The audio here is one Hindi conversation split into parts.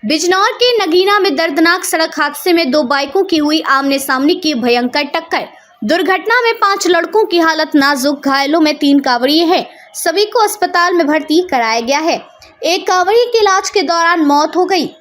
बिजनौर के नगीना में दर्दनाक सड़क हादसे में 2 बाइकों की हुई आमने सामने की भयंकर टक्कर। दुर्घटना में 5 लड़कों की हालत नाजुक, घायलों में 3 कांवड़िए हैं। सभी को अस्पताल में भर्ती कराया गया है। एक कांवड़िए की इलाज के दौरान मौत हो गई।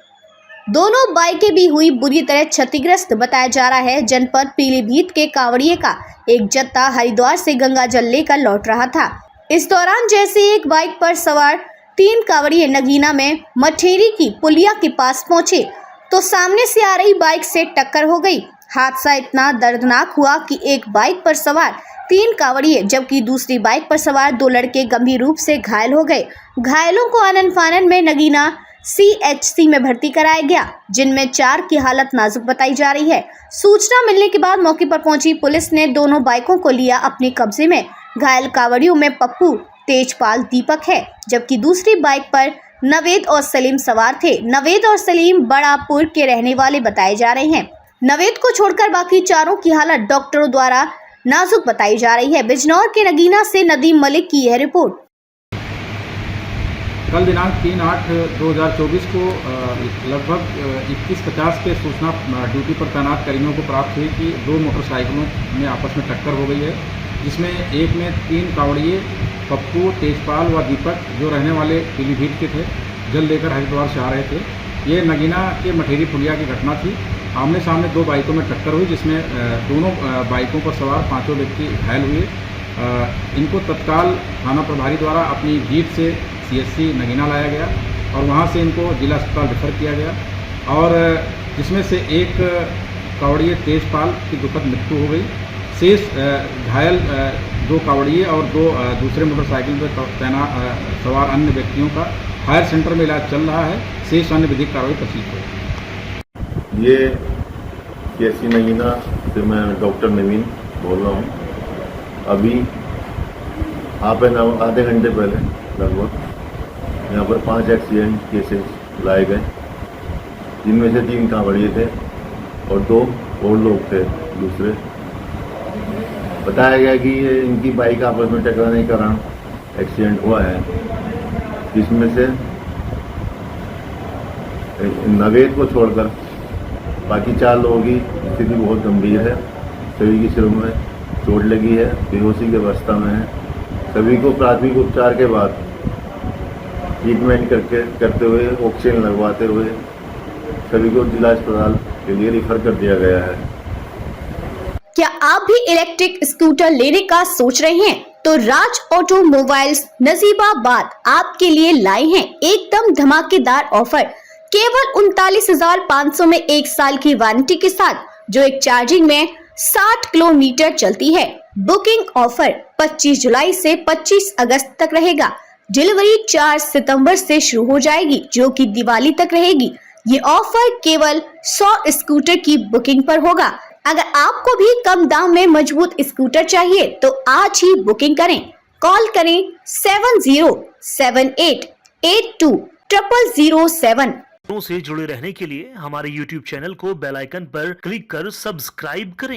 दोनों बाइकें भी हुई बुरी तरह क्षतिग्रस्त। बताया जा रहा है जनपद पीलीभीत के कांवड़िए का एक जत्था हरिद्वार से गंगा जल लेकर लौट रहा था। इस दौरान जैसे एक बाइक पर सवार 3 कांवड़िए नगीना में मठेरी की पुलिया के पास पहुंचे तो सामने से आ रही बाइक से टक्कर हो गई। हादसा इतना दर्दनाक हुआ कि एक बाइक पर सवार 3 कांवड़िए जबकि दूसरी बाइक पर सवार 2 लड़के गंभीर रूप से घायल हो गए। घायलों को आनन फानन में नगीना CHC में भर्ती कराया गया, जिनमें 4 की हालत नाजुक बताई जा रही है। सूचना मिलने के बाद मौके पर पहुंची पुलिस ने दोनों बाइकों को लिया अपने कब्जे में। घायल कांवड़ियों में पप्पू, तेजपाल, दीपक है, जबकि दूसरी बाइक पर नवेद और सलीम सवार थे। नवेद और सलीम बड़ापुर के रहने वाले बताए जा रहे हैं। नवेद को छोड़कर बाकी चारों की हालत डॉक्टरों द्वारा नाजुक बताई जा रही है। बिजनौर के नगीना से नदीम मलिक की यह रिपोर्ट। कल दिनांक 3/8/2024 को लगभग 21:50 के सूचना ड्यूटी पर तैनात कर्मियों को प्राप्त हुई कि 2 मोटरसाइकिलों में आपस में टक्कर हो गई है, जिसमें एक में 3 कांवड़िए पप्पू, तेजपाल व दीपक जो रहने वाले पीलीभीत के थे, जल लेकर हरिद्वार से आ रहे थे। ये नगीना के मठेरी पुलिया की घटना थी। आमने सामने 2 बाइकों में टक्कर हुई, जिसमें दोनों बाइकों पर सवार 5 व्यक्ति घायल हुए। इनको तत्काल थाना प्रभारी द्वारा अपनी जीप से CHC नगीना लाया गया और वहाँ से इनको जिला अस्पताल रेफर किया गया और जिसमें से एक कांवड़िए तेजपाल की दुखद मृत्यु हो गई। शेष घायल 2 कांवड़िए और 2 दूसरे मोटरसाइकिल पर तैनात सवार अन्य व्यक्तियों का हायर सेंटर में इलाज चल रहा है। शेष अन्य विधिक कार्रवाई प्रशिक्षित है। ये CHC नगीना से मैं डॉक्टर नवीन बोल रहा हूँ। अभी आधे घंटे पहले लगभग यहाँ पर 5 एक्सीडेंट केसेस लाए गए, जिनमें से 3 कांवड़िए थे और 2 और लोग थे दूसरे। बताया गया कि ये इनकी बाइक आपस में टकराने के कारण एक्सीडेंट हुआ है, जिसमें से नवेद को छोड़कर बाकी 4 लोगों की स्थिति बहुत गंभीर है। सभी की सिरों में चोट लगी है, बेहोशी की अवस्था में है। सभी को प्राथमिक उपचार के बाद ट्रीटमेंट करते हुए ऑक्सीजन लगवाते हुए सभी को जिला अस्पताल के लिए रिफर कर दिया गया है। क्या आप भी इलेक्ट्रिक स्कूटर लेने का सोच रहे हैं? तो राज ऑटोमोबाइल्स नजीबाबाद आपके लिए लाए हैं एकदम धमाकेदार ऑफर। केवल 39,500 में 1 साल की वारंटी के साथ, जो एक चार्जिंग में 60 किलोमीटर चलती है। बुकिंग ऑफर 25 जुलाई से 25 अगस्त तक रहेगा। डिलीवरी 4 सितंबर से शुरू हो जाएगी, जो कि दिवाली तक रहेगी। ये ऑफर केवल 100 स्कूटर की बुकिंग पर होगा। अगर आपको भी कम दाम में मजबूत स्कूटर चाहिए तो आज ही बुकिंग करें। कॉल करें 7078820007। से जुड़े रहने के लिए हमारे YouTube चैनल को बेल आइकन पर क्लिक कर सब्सक्राइब करें।